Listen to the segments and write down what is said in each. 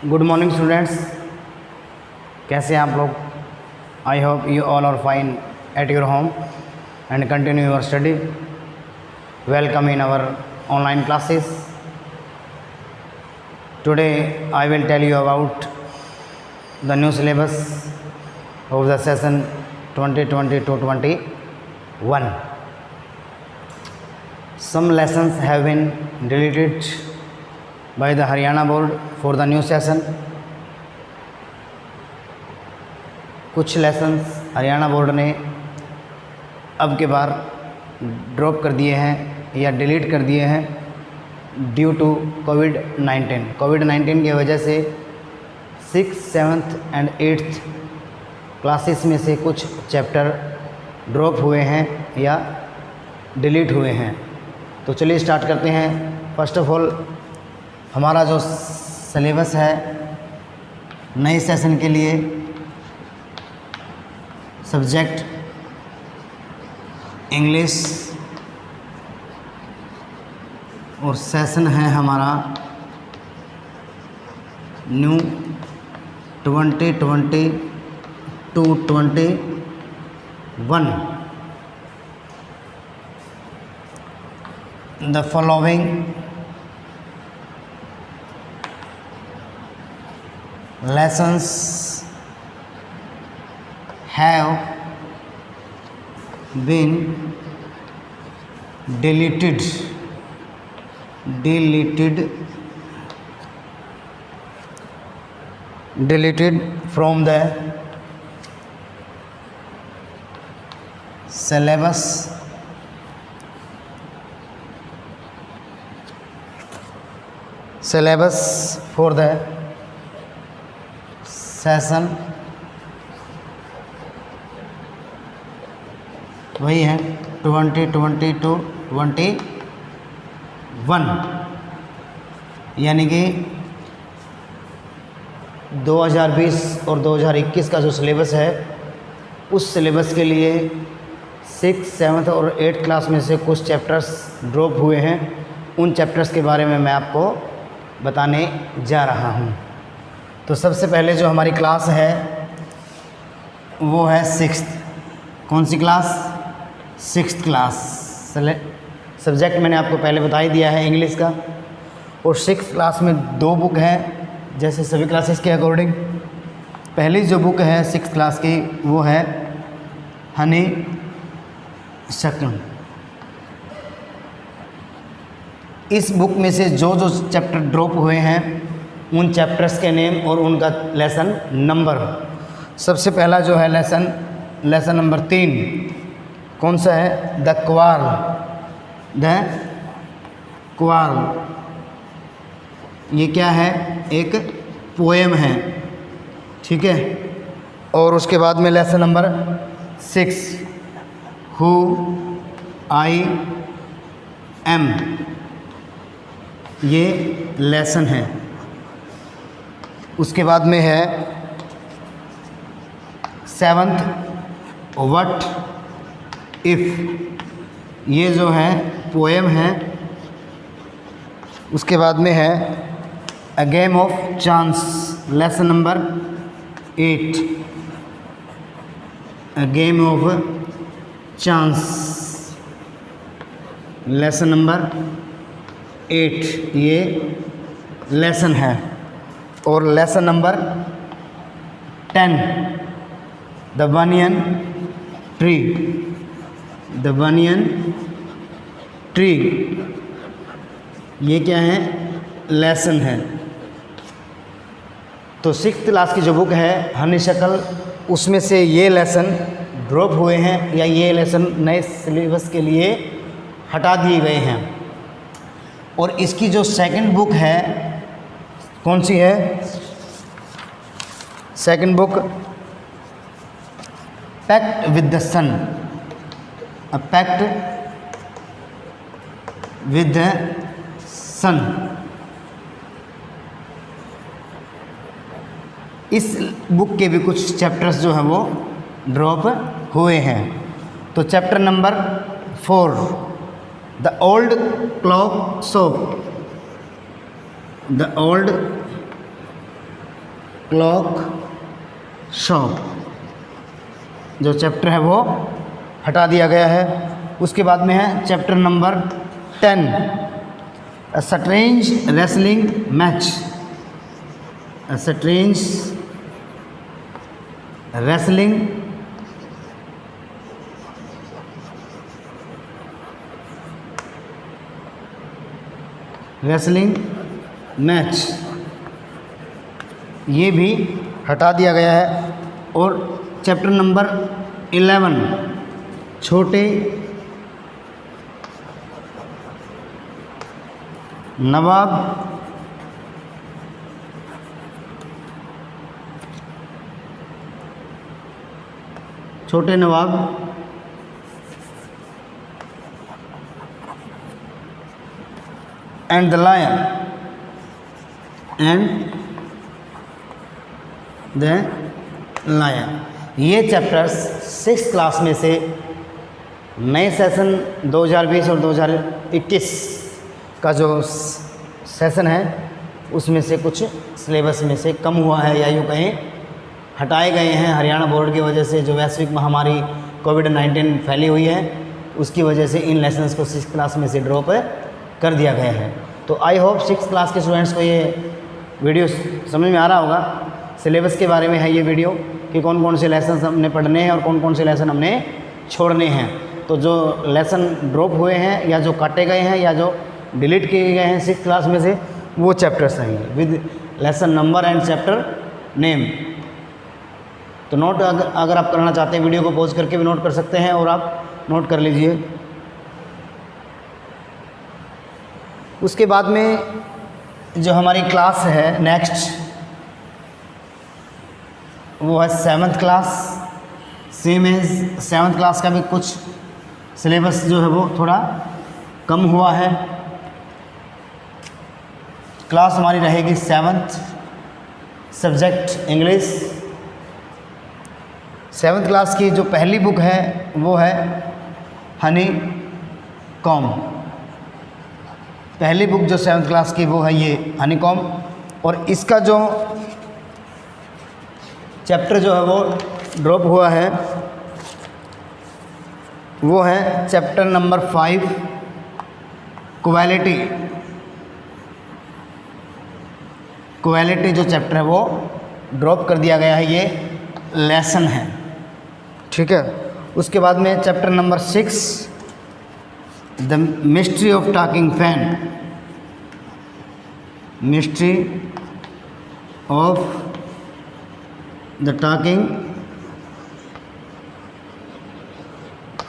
Good morning students, कैसे हैं आप लोग। I hope you all are fine at your home and continue your study. Welcome in our online classes. Today I will tell you about the new syllabus of the session 2020-21. Some lessons have been deleted by the Haryana board for the new session. कुछ lessons Haryana board ने अब के बार drop कर दिए हैं या delete कर दिए हैं ड्यू टू कोविड-19 की वजह से 6th, 7th and 8th classes में से कुछ चैप्टर ड्रॉप हुए हैं या डिलीट हुए हैं। तो चलिए स्टार्ट करते हैं। फर्स्ट ऑफ ऑल हमारा जो सिलेबस है नए सेशन के लिए, सब्जेक्ट इंग्लिश और सेशन है हमारा new 2020-21. The following lessons have been deleted from the syllabus for the session वही है 2020-21, यानी कि 2020 और 2021 का जो सिलेबस है उस सिलेबस के लिए 6th, 7th और 8th क्लास में से कुछ चैप्टर्स ड्रॉप हुए हैं। उन चैप्टर्स के बारे में मैं आपको बताने जा रहा हूँ। तो सबसे पहले जो हमारी क्लास है वो है 6th। कौन सी क्लास? 6th class. सब्जेक्ट मैंने आपको पहले बता ही दिया है इंग्लिश का। और 6th क्लास में 2 बुक हैं जैसे सभी क्लासेस के अकॉर्डिंग। पहली जो बुक है 6th क्लास की वो है हनी शक्ल। इस बुक में से जो जो चैप्टर ड्रॉप हुए हैं उन चैप्टर्स के नेम और उनका लेसन नंबर। सबसे पहला जो है लेसन नंबर 3 कौन सा है? द क्वार्ल। ये क्या है? एक पोएम है, ठीक है। और उसके बाद में lesson number 6 who I am, ये लेसन है। उसके बाद में है 7th व्हाट इफ़, ये जो है पोएम है। उसके बाद में है a game of chance, lesson number 8 a game of chance, lesson number 8 ये लेसन है। और lesson number 10 the banyan tree, ये क्या है? लेसन है। तो 6th क्लास की जो बुक है हनी शक्ल, उसमें से ये लेसन ड्रॉप हुए हैं या ये लेसन नए सिलेबस के लिए हटा दिए गए हैं। और इसकी जो सेकंड बुक है कौन सी है? Second book pact with the sun, a pact with the sun. इस बुक के भी कुछ चैप्टर्स जो हैं वो ड्रॉप हुए हैं। तो chapter number 4 the old clock shop, the old clock shop जो चैप्टर है वो हटा दिया गया है। उसके बाद में है chapter number 10 a strange wrestling match. A strange wrestling match ये भी हटा दिया गया है। और चैप्टर नंबर 11 छोटे नवाब एंड द लायन ये चैप्टर्स 6th क्लास में से नए सेशन 2020 और 2021 का जो सेशन है उसमें से कुछ सिलेबस में से कम हुआ है या यूँ कहें हटाए गए हैं। हरियाणा बोर्ड की वजह से जो वैश्विक महामारी कोविड-19 फैली हुई है उसकी वजह से इन लेसन्स को 6th क्लास में से ड्रॉप कर दिया गया है। तो आई होप 6th क्लास के स्टूडेंट्स को ये वीडियो समझ में आ रहा होगा। सिलेबस के बारे में है ये वीडियो कि कौन कौन से लेसन हमने पढ़ने हैं और कौन कौन से लेसन हमने छोड़ने हैं। तो जो लेसन ड्रॉप हुए हैं या जो काटे गए हैं या जो डिलीट किए गए हैं 6th क्लास में से वो चैप्टर्स हैं with lesson number and chapter name. तो नोट अगर आप करना चाहते हैं वीडियो को पॉज करके भी नोट कर सकते हैं और आप नोट कर लीजिए। उसके बाद में जो हमारी क्लास है नेक्स्ट वो है 7th class. Same as 7th class का भी कुछ सिलेबस जो है वो थोड़ा कम हुआ है। क्लास हमारी रहेगी 7th subject English. 7th class की जो पहली बुक है वो है हनी कॉम। पहली बुक जो 7th क्लास की वो है ये हनी कॉम। और इसका जो चैप्टर जो है वो ड्रॉप हुआ है वो है चैप्टर नंबर 5 क्वालिटी जो चैप्टर है वो ड्रॉप कर दिया गया है। ये लेसन है, ठीक है। उसके बाद में chapter number 6 the mystery of talking fan. Mystery of the talking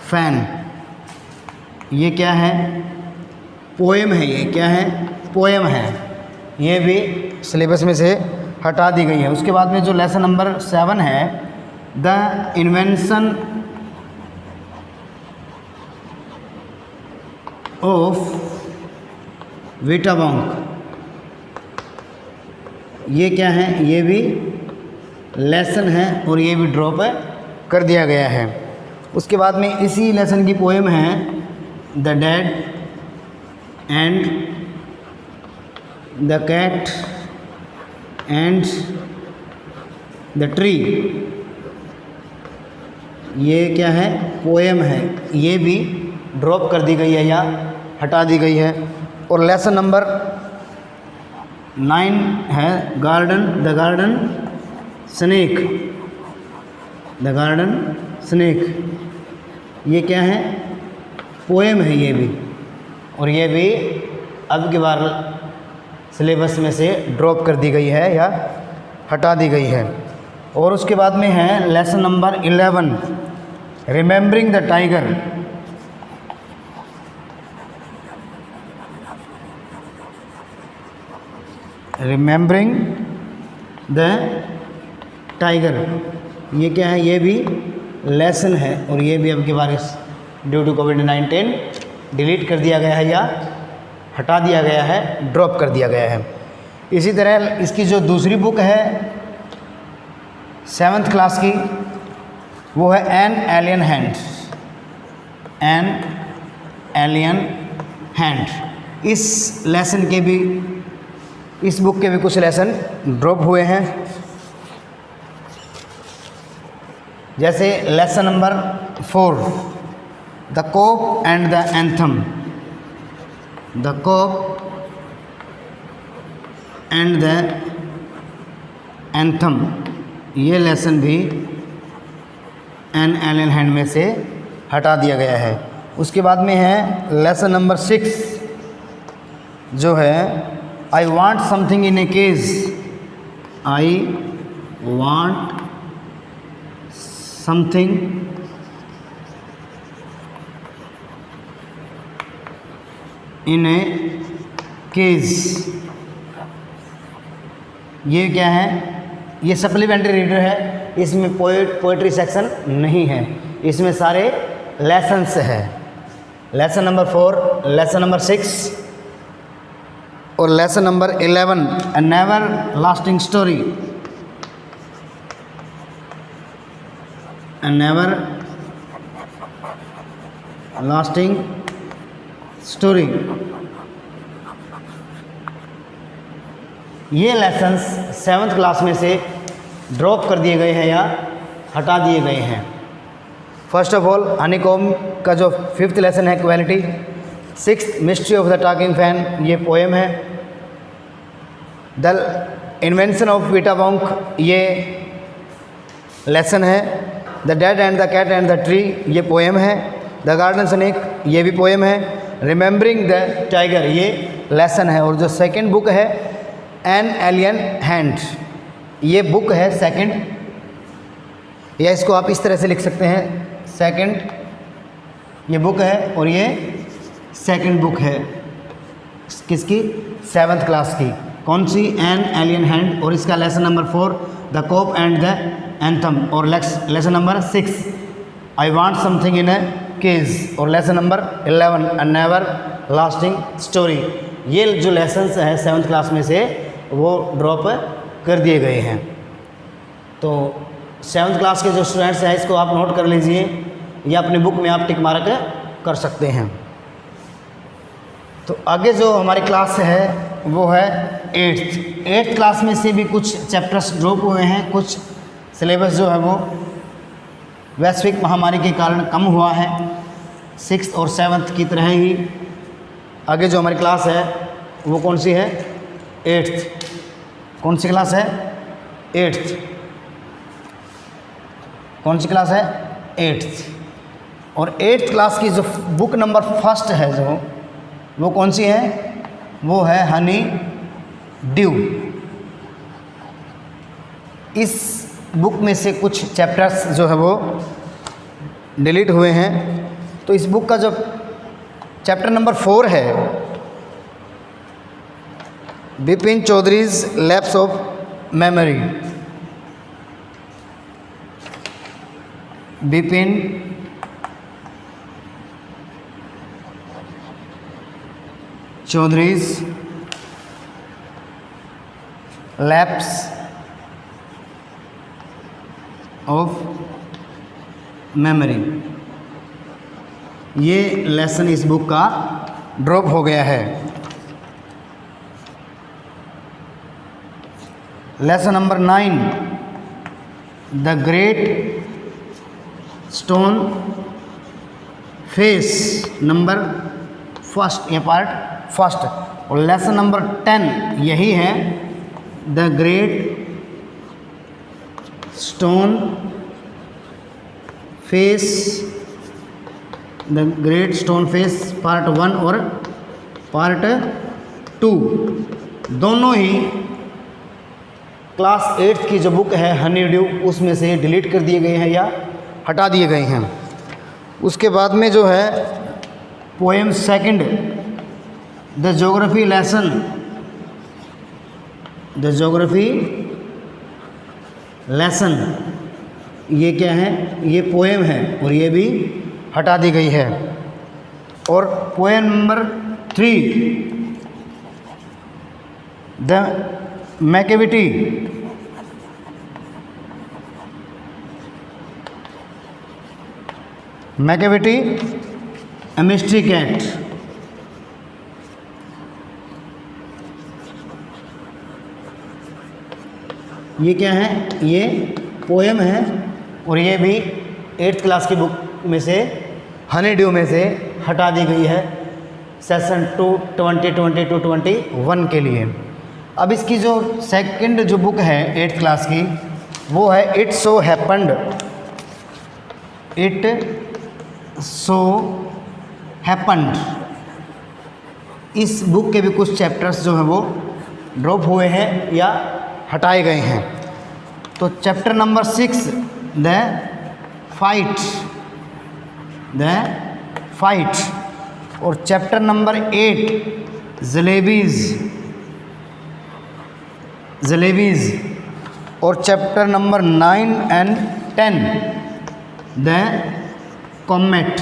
fan ये क्या है? पोएम है। ये क्या है? पोएम है। ये भी सिलेबस में से हटा दी गई है। उसके बाद में जो लेसन नंबर 7 है द इन्वेंशन ऑफ विटावॉन्क ये क्या है? ये भी लेसन है और ये भी ड्रॉप कर दिया गया है। उसके बाद में इसी लेसन की पोएम है the dad and the cat and the tree. ये क्या है? पोएम है। ये भी ड्रॉप कर दी गई है या हटा दी गई है। और लेसन नंबर 9 है the garden snake. The garden snake ये क्या है? पोएम है ये भी। और ये भी अब की बार सिलेबस में से ड्रॉप कर दी गई है या हटा दी गई है। और उसके बाद में है lesson number 11 remembering the tiger. Remembering the tiger ये क्या है? ये भी लेसन है और ये भी अब की बार ड्यू टू कोविड-19 डिलीट कर दिया गया है या हटा दिया गया है, ड्रॉप कर दिया गया है। इसी तरह इसकी जो दूसरी बुक है 7th क्लास की वो है an alien hand. N alien hand. इस लेसन के भी इस बुक के भी कुछ लेसन ड्रॉप हुए हैं। जैसे lesson number 4 the cop and the anthem, the cop and the anthem, ये लेसन भी एन एलियन हैंड में से हटा दिया गया है। उसके बाद में है लेसन नंबर 6 जो है I want something in a cage, I want something in a cage. ये क्या है? ये सप्लीमेंट्री रीडर है, इसमें पोएट्री सेक्शन नहीं है, इसमें सारे लेसन्स है। लेसन नंबर 4, लेसन नंबर 6 और लेसन नंबर 11 ए नेवर लास्टिंग स्टोरी, ए नेवर लास्टिंग स्टोरी। ये लेसन्स 7th क्लास में से ड्रॉप कर दिए गए हैं या हटा दिए गए हैं। फर्स्ट ऑफ ऑल हनीकॉम्ब का जो 5th लेसन है quality, 6th mystery of the talking fan, ये पोएम है। The invention of vita wonk, ये लेसन है। The dead and the cat and the tree, ये पोएम है। द गार्डन स्नेक, ये भी पोएम है। रिमेंबरिंग द टाइगर, ये लेसन है। और जो सेकंड बुक है एन एलियन हैंड, ये बुक है सेकंड, या इसको आप इस तरह से लिख सकते हैं सेकंड, ये बुक है और ये सेकंड बुक है किसकी? 7th क्लास की। कौन सी? N alien hand. और इसका lesson number 4 the cop and the anthem. और lesson number 6 I want something in a cage. और lesson number 11 a never lasting story. ये जो लेसन्स हैं 7th क्लास में से वो ड्रॉप कर दिए गए हैं। तो 7th क्लास के जो स्टूडेंट्स हैं इसको आप नोट कर लीजिए, या अपनी बुक में आप टिक मार्क कर सकते हैं। तो आगे जो हमारी क्लास है वो है 8th क्लास में से भी कुछ चैप्टर्स ड्रॉप हुए हैं, कुछ सिलेबस जो है वो वैश्विक महामारी के कारण कम हुआ है। 6th और 7th की तरह ही आगे जो हमारी क्लास है वो कौन सी है? 8th। कौन सी क्लास है? 8th। कौन सी क्लास है? 8th। और 8th क्लास की जो बुक नंबर 1 है जो वो कौन सी है? वो है हनी ड्यू। इस बुक में से कुछ चैप्टर्स जो है वो डिलीट हुए हैं। तो इस बुक का जो चैप्टर नंबर 4 है Bipin Choudhury's lapse of memory, Bipin Choudhury's lapse of memory, ये लेसन इस बुक का ड्रॉप हो गया है। Lesson number 9 the great stone face, number 1 ये पार्ट 1। और लेसन नंबर 10 यही है the great stone face, the great stone face part 1 और पार्ट 2 दोनों ही क्लास 8th की जो बुक है हनी ड्यू उसमें से डिलीट कर दिए गए हैं या हटा दिए गए हैं। उसके बाद में जो है poem second the geography lesson, the geography lesson, ये क्या है? ये पोएम है और ये भी हटा दी गई है। और poem number 3 the Macavity, Macavity a mystery cat, ये क्या है? ये पोएम है और ये भी 8th क्लास की बुक में से हनी ड्यू में से हटा दी गई है सेशन 2 2020-21 के लिए। अब इसकी जो सेकंड जो बुक है 8th क्लास की वो है it so happened. It so happened. इस बुक के भी कुछ चैप्टर्स जो हैं वो ड्रॉप हुए हैं या हटाए गए हैं। तो चैप्टर नंबर 6 द फाइट और चैप्टर नंबर 8 जलेबीज और chapter number 9 and 10 the comet.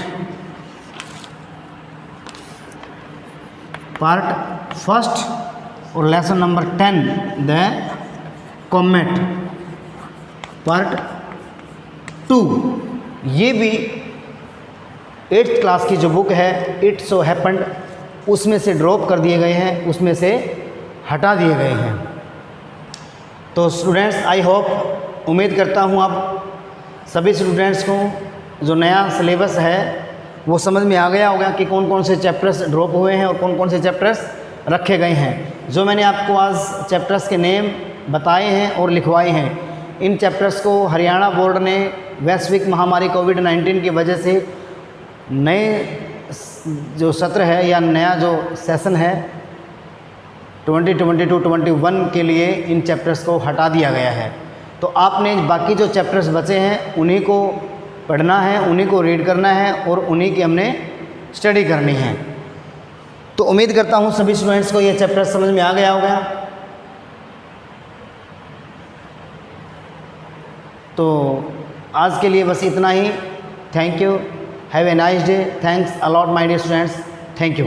Part first और lesson number 10 the comet part 2। ये भी 8th क्लास की जो बुक है इट सो हैपन्ड उसमें से ड्रॉप कर दिए गए हैं, उसमें से हटा दिए गए हैं। तो स्टूडेंट्स आई होप, उम्मीद करता हूँ आप सभी स्टूडेंट्स को जो नया सिलेबस है वो समझ में आ गया होगा कि कौन कौन से चैप्टर्स ड्रॉप हुए हैं और कौन कौन से चैप्टर्स रखे गए हैं। जो मैंने आपको आज चैप्टर्स के नेम बताए हैं और लिखवाए हैं, इन चैप्टर्स को हरियाणा बोर्ड ने वैश्विक महामारी कोविड-19 की वजह से नए जो सत्र है या नया जो सेशन है 2020-21 के लिए इन चैप्टर्स को हटा दिया गया है। तो आपने बाकी जो चैप्टर्स बचे हैं उन्हीं को पढ़ना है, उन्हीं को रीड करना है और उन्हीं की हमने स्टडी करनी है। तो उम्मीद करता हूँ सभी स्टूडेंट्स को ये चैप्टर समझ में आ गया होगा। तो आज के लिए बस इतना ही। Thank you, have a nice day, thanks a lot my dear students, thank you.